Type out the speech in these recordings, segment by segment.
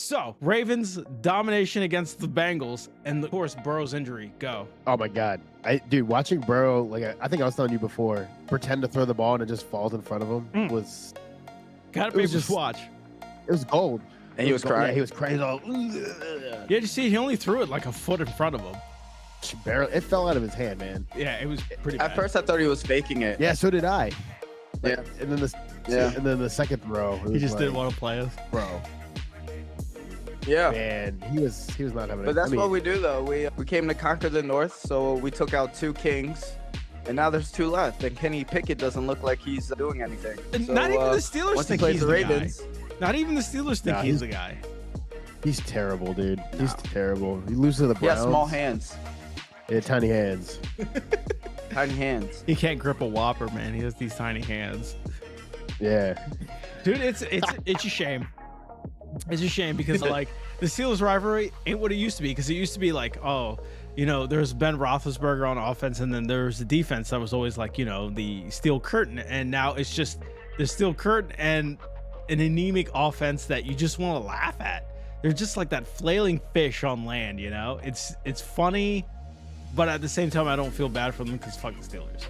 So, Ravens domination against the Bengals, and of course, Burrow's injury. Go. Oh my God, dude, watching Burrow, like I think I was telling you before, pretend to throw the ball and it just falls in front of him was Gotta be able to watch. It was gold. And he was crying. Yeah, he was crazy. Yeah, you see, he only threw it like a foot in front of him. Barely, it fell out of his hand, man. Yeah, it was pretty bad. At first, I thought he was faking it. Yeah, so did I. Yeah. And then the second throw, he just didn't want to play us, bro. Yeah. Man, he was not having. But that's what we do, though. We came to conquer the North, so we took out 2 kings, and now there's 2 left. And Kenny Pickett doesn't look like he's doing anything. And so, not even the Steelers once think he plays he's the the Ravens. guy. Not even the Steelers think he's the guy. He's terrible, dude. He's terrible. He loses to the Browns. Yeah, small hands. Yeah, tiny hands. Tiny hands. He can't grip a Whopper, man. He has these tiny hands. Yeah. Dude, it's a shame. It's a shame because like the Steelers rivalry ain't what it used to be, because it used to be like, oh, there's Ben Roethlisberger on offense, and then there's the defense that was always like, the steel curtain, and now it's just the steel curtain and an anemic offense that you just want to laugh at. They're just like that flailing fish on land, It's funny, but at the same time, I don't feel bad for them because fuck the Steelers.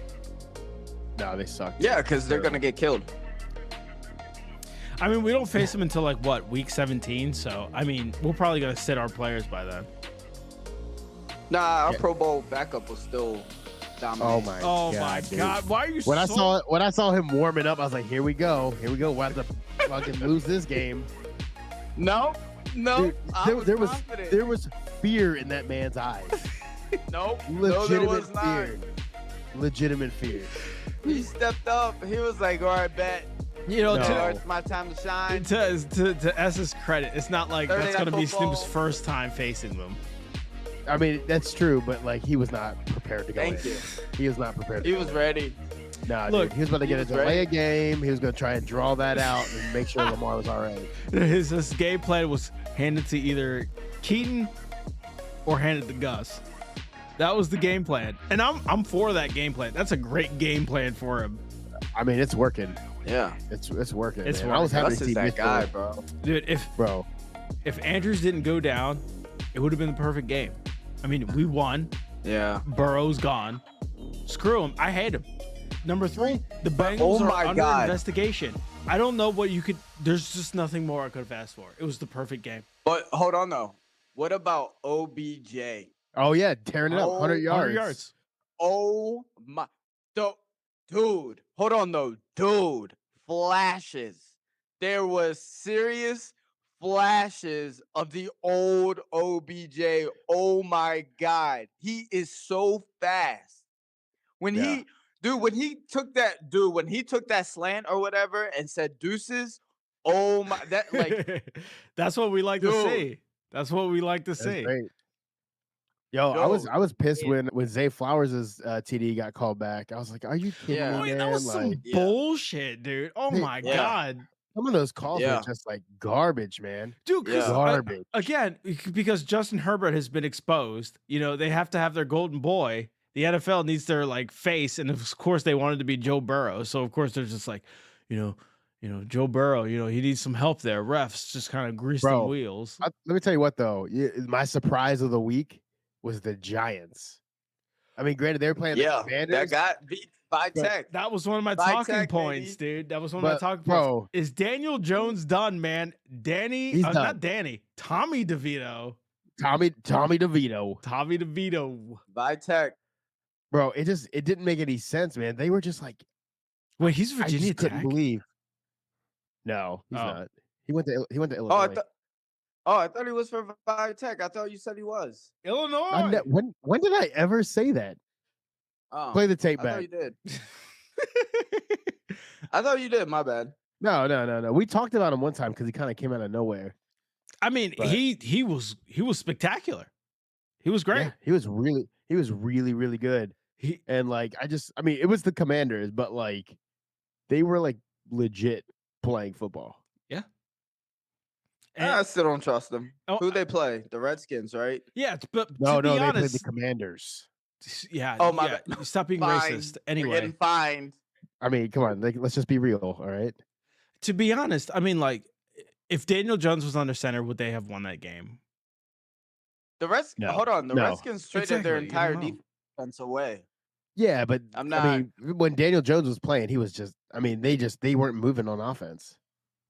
No, they suck. Yeah, because they're gonna get killed. I mean, we don't face them until like week 17. So I mean, we're probably gonna sit our players by then. Nah, our Pro Bowl backup was still dominant. Oh my God! Why are you? When I saw him warming up, I was like, here we go. We'll have to fucking lose this game. No. Dude, there was fear in that man's eyes. Nope. Legitimate fear. Legitimate fear. He stepped up. He was like, all right, bet. It's my time to shine. To S's credit, it's not like that's going to be Snoop's first time facing them. I mean, that's true, but like he was not prepared to go in. Thank you. He was not prepared. He was ready. Nah, look, dude, he was about to get a delay a game. He was going to try and draw that out and make sure Lamar was all right. His game plan was handed to either Keaton or handed to Gus. That was the game plan, and I'm for that game plan. That's a great game plan for him. I mean, it's working. Yeah, it's working. It's man. working. I was happy Gus to is see that guy, bro. Dude, if Andrews didn't go down, it would have been the perfect game. I mean, we won. Yeah. Burrow's gone. Screw him. I hate him. Number 3, the Bengals are under investigation. I don't know what you could. There's just nothing more I could have asked for. It was the perfect game. But hold on though. What about OBJ? Oh yeah, tearing it up, 100 yards. 100 yards. Oh my, dude. Hold on though, dude. Flashes. There was serious flashes of the old OBJ. Oh my God, he is so fast. When he took that slant or whatever and said deuces, oh my, that like that's what we like to see. That's what we like to see. Great. Yo, I was pissed when Zay Flowers' TD got called back. I was like, are you kidding me, man? That was some bullshit, dude. Oh my God. Some of those calls were just like garbage, man. Dude, garbage. Again, because Justin Herbert has been exposed, they have to have their golden boy. The NFL needs their like face, and of course they wanted to be Joe Burrow. So of course they're just like, Joe Burrow, he needs some help there. Refs just kind of grease the wheels. Let me tell you what though, my surprise of the week was the Giants. I mean, granted, they were playing the Commanders. That got beat by Tech. That was one of my talking points, dude. That was one of my talking points. Is Daniel Jones done, man? Tommy DeVito. Tommy DeVito. By Tech. Bro, it didn't make any sense, man. They were just like, wait, he's Virginia Tech? Couldn't believe. No, he's not. He went to Illinois. I thought he was for Tech. I thought you said he was. Illinois. When did I ever say that? Play the tape back. I thought you did. I thought you did. My bad. No. We talked about him one time because he kind of came out of nowhere. I mean, he was spectacular. He was great. Yeah, he was really good. It was the Commanders, but like they were like legit playing football. Yeah. I still don't trust them. Who they play? The Redskins, right? Yeah, but no, they played the Commanders. Yeah. Oh my bad. Stop being racist. Anyway, they're getting fined. I mean, come on, let's just be real, all right? To be honest, I mean, like If Daniel Jones was under center, would they have won that game? No. Hold on. The No. Redskins traded their Exactly, you don't entire know. defense away. Yeah, but I'm I not. mean, when Daniel Jones was playing, he was just. I mean, they weren't moving on offense.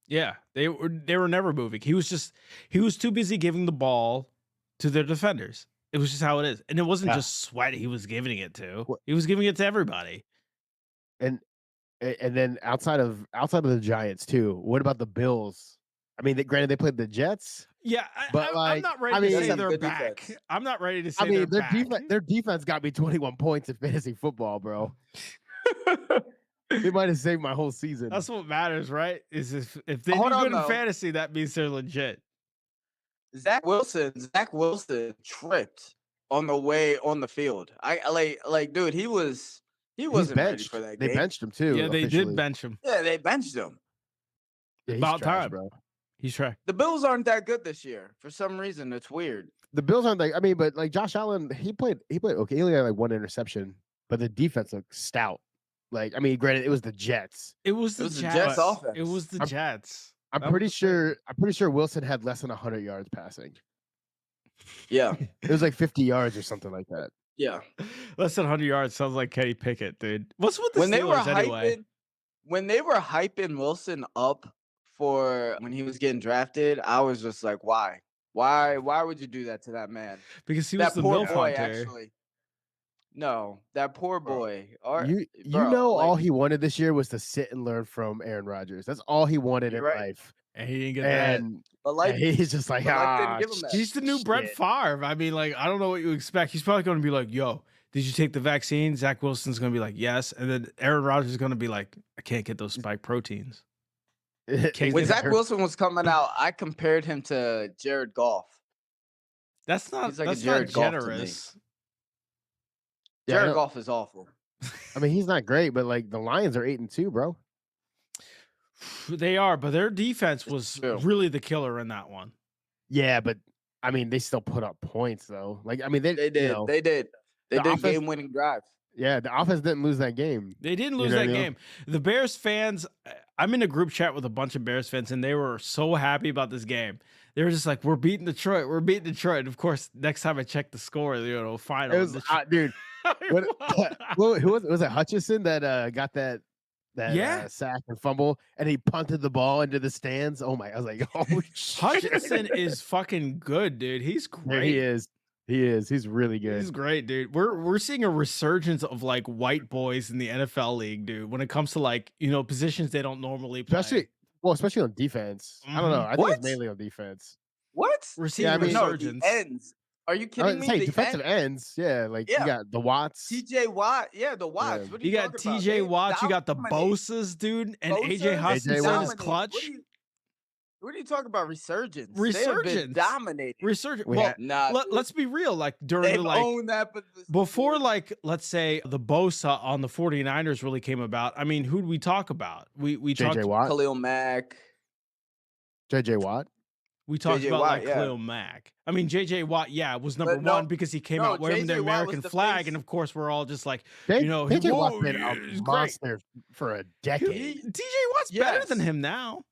Yeah, they were never moving. He was too busy giving the ball to their defenders. It was just how it is, and it wasn't Yeah. just Sweat he was giving it to. What- He was giving it to everybody. And then outside of the Giants too. What about the Bills? I mean, granted they played the Jets. Yeah, But, I'm like, not ready I to mean- say That's they're good back. defense. I'm not ready to I say mean, they're their back. their defense got me 21 points in fantasy football, bro. They might have saved my whole season. That's what matters, right? Is if they Hold do on, good in though. fantasy, that means they're legit. Zach Wilson tripped on the way on the field. I like, dude, he wasn't ready benched. for that They game. benched him too. Yeah, they officially. did bench him. Yeah, they benched him. Yeah, he's About trash, time. bro. He's track. The Bills aren't that good this year for some reason. It's weird. The Bills aren't like. I mean, but like Josh Allen, he played okay. He only had like one interception, but the defense looked stout. Like, I mean, granted, it was the Jets. It was the was the Jets. Jets' offense. It was the I'm- Jets. I'm That pretty was the thing. sure Wilson had less than 100 yards passing. Yeah, It was like 50 yards or something like that. yeah. Less than 100 yards sounds like Kenny Pickett, dude. What's with the When they were Steelers anyway? hyping Wilson up for when he was getting drafted, I was just like, why? Why would you do that to that man? Because he was That the poor milf boy, hunter. actually. No, that poor Bro, boy. Or, You bro, know, all like, he wanted this year was to sit and learn from Aaron Rodgers. That's all he wanted in You're right. life. And he didn't get that. And but like, he's just like, but life didn't ah, give him that. He's the new Brett shit." Favre. I mean, like, I don't know what you expect. He's probably going to be like, yo, did you take the vaccine? Zach Wilson's going to be like, yes. And then Aaron Rodgers is going to be like, I can't get those spike proteins. Can't When get Zach that. Wilson was coming out, I compared him to Jared Goff. That's not, He's like a that's Jared not Goff to me. generous. Yeah, I Jared know. Goff is awful. I mean, he's not great, but like the Lions are 8-2, bro. They are, but their defense was true. really the killer in that one. Yeah, but I mean, they still put up points though. Like, I mean, They did. You know, They did. They the did offense- game-winning drives. yeah, the offense didn't lose that game. They didn't You lose know that what I mean? game. The Bears fans, I'm in a group chat with a bunch of Bears fans, and they were so happy about this game. They were just like, "We're beating Detroit. We're beating Detroit." And of course, next time I check the score, final. It was, dude. Who was it? Hutchinson that got that Yeah. sack and fumble, and he punted the ball into the stands. Oh my! I was like, oh shit. Hutchinson is fucking good, dude. He's There great. he is. He is. He's really good. He's great, dude. We're seeing a resurgence of like white boys in the NFL league, dude. When it comes to like positions they don't normally play. especially on defense. I don't know. I think What? it's mainly on defense. What? We're seeing I a mean- No, the resurgence. ends. Are you I kidding would me? say The defensive ends. ends. Yeah, like Yeah. you got the Watts. TJ Watt. Yeah, the Watts. Yeah. What are You you got talking about? TJ They Watts, you got the dominate. Bosa's, dude, and AJ Bosa, Hutchinson is Watt. clutch. What are you talking about? Resurgence. They have Resurgence. been dominating. Resurgence. We Well, had- Nah, let's be real. Like during they've the like owned that. But before, like let's say the Bosa on the 49ers really came about. I mean, who'd we talk about? We talked JJ Watt. Khalil Mack. JJ Watt. we talked JJ about Watt, like yeah. Khalil Mack. I mean, JJ Watt, yeah, was number But no- one because he came no, out wearing the JJ Watt was American the flag, face. and of course we're all just like, J- he JJ Watt's whoa, been a he's great. monster for a decade. TJ Watt's better than Yes. him now.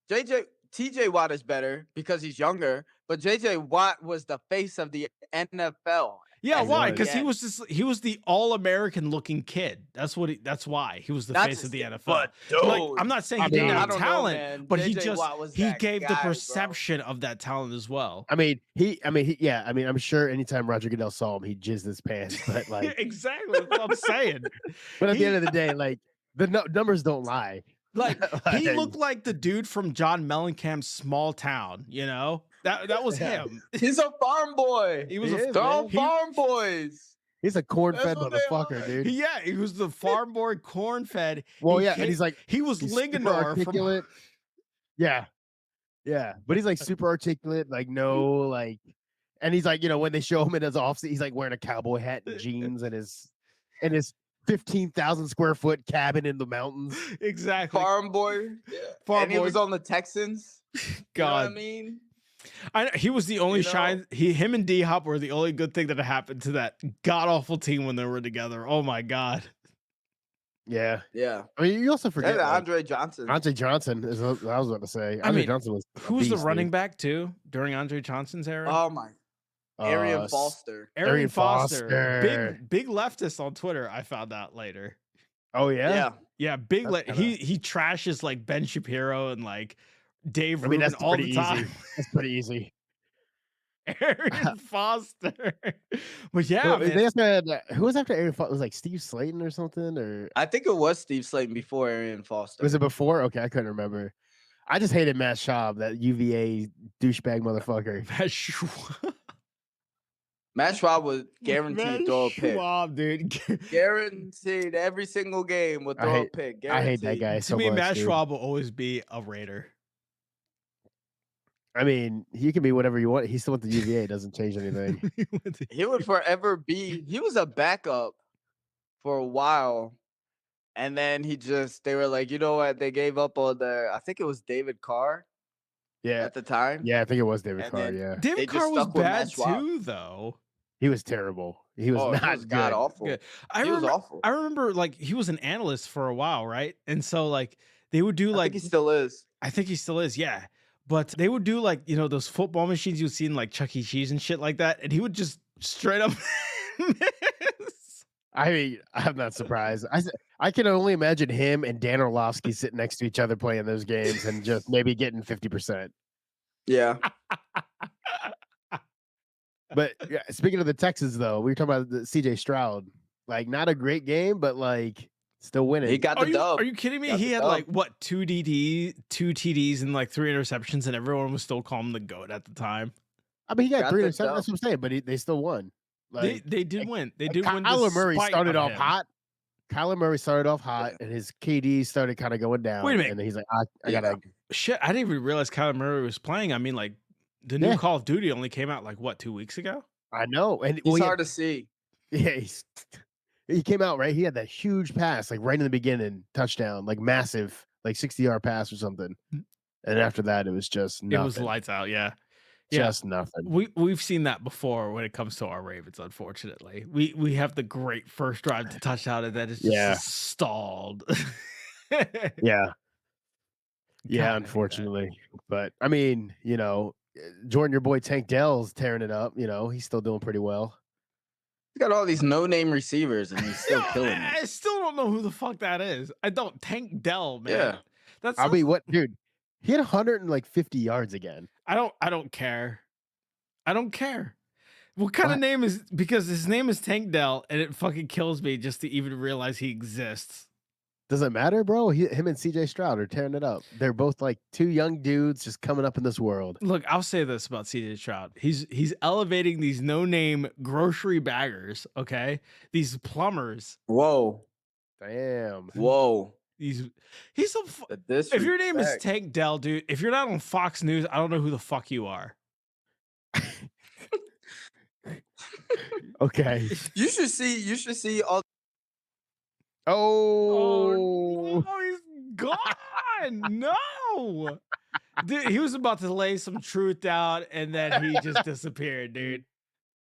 TJ Watt is better because he's younger, but JJ Watt was the face of the NFL. Yeah, He why? was. Because he was the all-American looking kid. That's why he was the face of the NFL. But Like, dude, I'm not saying I he didn't mean, have I don't know, talent, man. but he JJ just Watt was he that gave the guy, bro. perception of that talent as well. I mean, I'm sure anytime Roger Goodell saw him, he jizzed his pants. But like, exactly, that's what I'm saying. but at he- the end of the day, like the numbers don't lie. Like he Like- looked like the dude from John Mellencamp's Small Town. That was Yeah. him. He's a farm boy. He was He a is, They're all man. farm boys. He's a corn-fed That's what they motherfucker, are. dude. he was the farm boy, corn-fed. Well, He yeah, came- and he's like he was he's super Linganor from articulate. Yeah, but he's like super articulate, like no, like, and he's like, when they show him in his office, he's like wearing a cowboy hat and jeans and his 15,000 square foot cabin in the mountains. exactly. Farm boy. Yeah. Farm and he boy. was on the Texans. You know God, what I mean? he was the only You know? shine. Him and D Hop were the only good thing that happened to that god awful team when they were together. Oh my god. Yeah. Yeah. I mean, you also forget And like, Andre Johnson. Andre Johnson is what I was about to say. I Andre mean, Johnson was a Who's the beast, running dude. back too during Andre Johnson's era? Oh my. Arian Uh, Foster. Arian Foster, Foster. big leftist on Twitter. I found out later. Oh yeah. Yeah. Yeah, big. That's kinda- He trashes like Ben Shapiro and like Dave I mean, Rubin that's all pretty the time. easy. That's pretty easy. Arian Foster. But yeah, Well, man. they also had who was after Arian Foster? It was like Steve Slayton or something, or I think it was Steve Slayton before Arian Foster. was it before? Okay, I couldn't remember. I just hated Matt Schaub, that UVA douchebag motherfucker. Matt Schwab was guaranteed to throw a pick. Schwab, dude. Guaranteed every single game would throw a pick. I hate that Guaranteed. guy To so me, much. Matt dude. Schwab will always be a Raider. I mean, he can be whatever you want. He's still with the UVA. It doesn't change anything. He would forever be. He was a backup for a while, and then they were like, you know what? They gave up on I think it was David Carr Yeah. at the time. Yeah, I think it was David And Carr. then- Yeah. They David just Carr was stuck with Matt bad Schwab. too, though. He was terrible. He was not He was good. god awful. Good. He was awful. I remember like he was an analyst for a while, right? And so like they would do I like think he still is. I think he still is, yeah. But they would do like, you know, those football machines you would see in like Chuck E. Cheese and shit like that, and he would just straight up miss. I mean, I'm not surprised. I can only imagine him and Dan Orlovsky sitting next to each other playing those games and just maybe getting 50%. Yeah. But yeah, speaking of the Texans, though, we were talking about the CJ Stroud. Like, not a great game, but like still winning. He got the dub. Are you kidding me? Got He the had dub. like what, two TDs and like 3 interceptions, and everyone was still calling him the GOAT at the time. I mean, he got got 3 the interceptions. That's dub. what I'm saying. But they still won. Like, They did win. They did win. Kyler Murray despite started of off him. hot. Kyler Murray started off hot, and his KD started kind of going down. Wait a minute. And then he's like, I gotta. Shit, I didn't even realize Kyler Murray was playing. I mean, like the new Yeah. Call of Duty only came out like what, 2 weeks ago? I know. And He's well, hard to see. yeah, he came out right. He had that huge pass, like right in the beginning, touchdown, like massive, like 60-yard pass or something. And after that, it was just nothing. It was lights out. Yeah. Just nothing. We've seen that before when it comes to our Ravens. Unfortunately, we have the great first drive to touchdown, and that is just stalled. Yeah. Yeah, God, unfortunately. But I mean, you know, Jordan, your boy Tank Dell's tearing it up. You know, he's still doing pretty well. He's got all these no-name receivers, and he's still killing it. I still don't know who the fuck that is. I don't. Tank Dell, man. Yeah. That's. I mean, what, dude? He had 150 yards again. I don't care. I don't care. What kind of What? name is, because his name is Tank Dell, and it fucking kills me just to even realize he exists. Doesn't matter, bro. Him and CJ Stroud are tearing it up. They're both like 2 young dudes just coming up in this world. Look, I'll say this about CJ Stroud. He's elevating these no-name grocery baggers, okay? These plumbers. Whoa. Damn. Whoa. He's a The if your name is disrespect. Tank Dell, dude, if you're not on Fox News, I don't know who the fuck you are. Okay. You should see all Oh. no, he's gone. No. Dude, he was about to lay some truth down, and then he just disappeared, dude.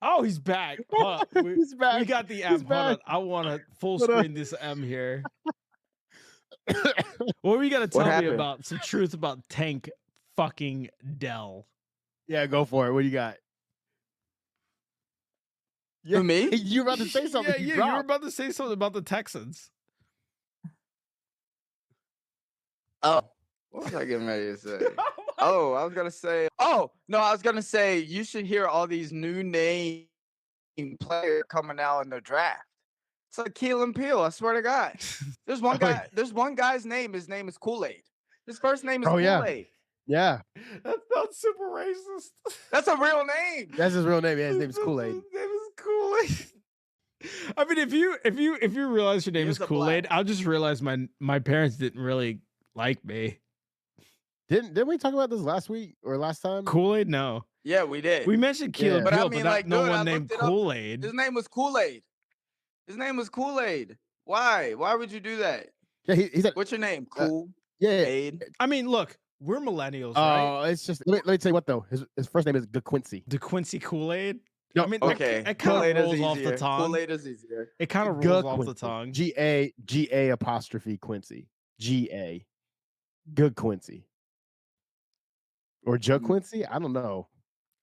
Oh, he's back. Hold on. He's back. We got the M. He's Hold on. back. I want to full Hold on. screen this M here. What were you gonna tell me happened? about some truth about Tank fucking Dell? Yeah, go for it. What do you got? to me. You're about to say something. Yeah, you were about to say something about the Texans. Oh, what was I getting ready to say? Oh, I was gonna say. Oh no, I was gonna say you should hear all these new name players coming out in the draft. It's like Keelan Peele. I swear to God. There's one Oh, yeah. guy. There's one guy's name. His name is Kool-Aid. His first name is Oh, yeah. Kool-Aid. Yeah, That's not super racist. That's a real name. that's his real name. Yeah, his name's Kool-Aid. His name is Kool-Aid. I mean, if you realize your name He is was a Kool-Aid, black. I'll just realize my parents didn't really like me. Didn't we talk about this last week or last time? Kool-Aid, no. Yeah, we did. We mentioned Yeah. Keelan But I Peele, mean, but like, no dude, I one named looked it up. Kool-Aid. His name was Kool-Aid. His name was Kool-Aid. Why? Why would you do that? Yeah, he's at, What's your name? Kool-Aid. yeah. I mean, look, we're millennials, right? Oh, it's just let me tell you what though. His first name is DeQuincy. DeQuincy Kool-Aid. No, I mean, Okay, it kind of Kool-Aid is rolls off the easier. tongue. Kool-Aid is easier. It kind of G rolls off the Quincy. tongue. G-A apostrophe Quincy. G-A. Good Quincy. Or Jug Quincy? I don't know.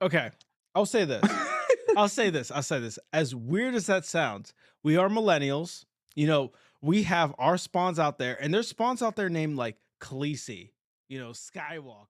Okay, I'll say this. I'll say this. As weird as that sounds, we are millennials. You know, we have our spawns out there, and there's spawns out there named like Khaleesi, you know, Skywalker.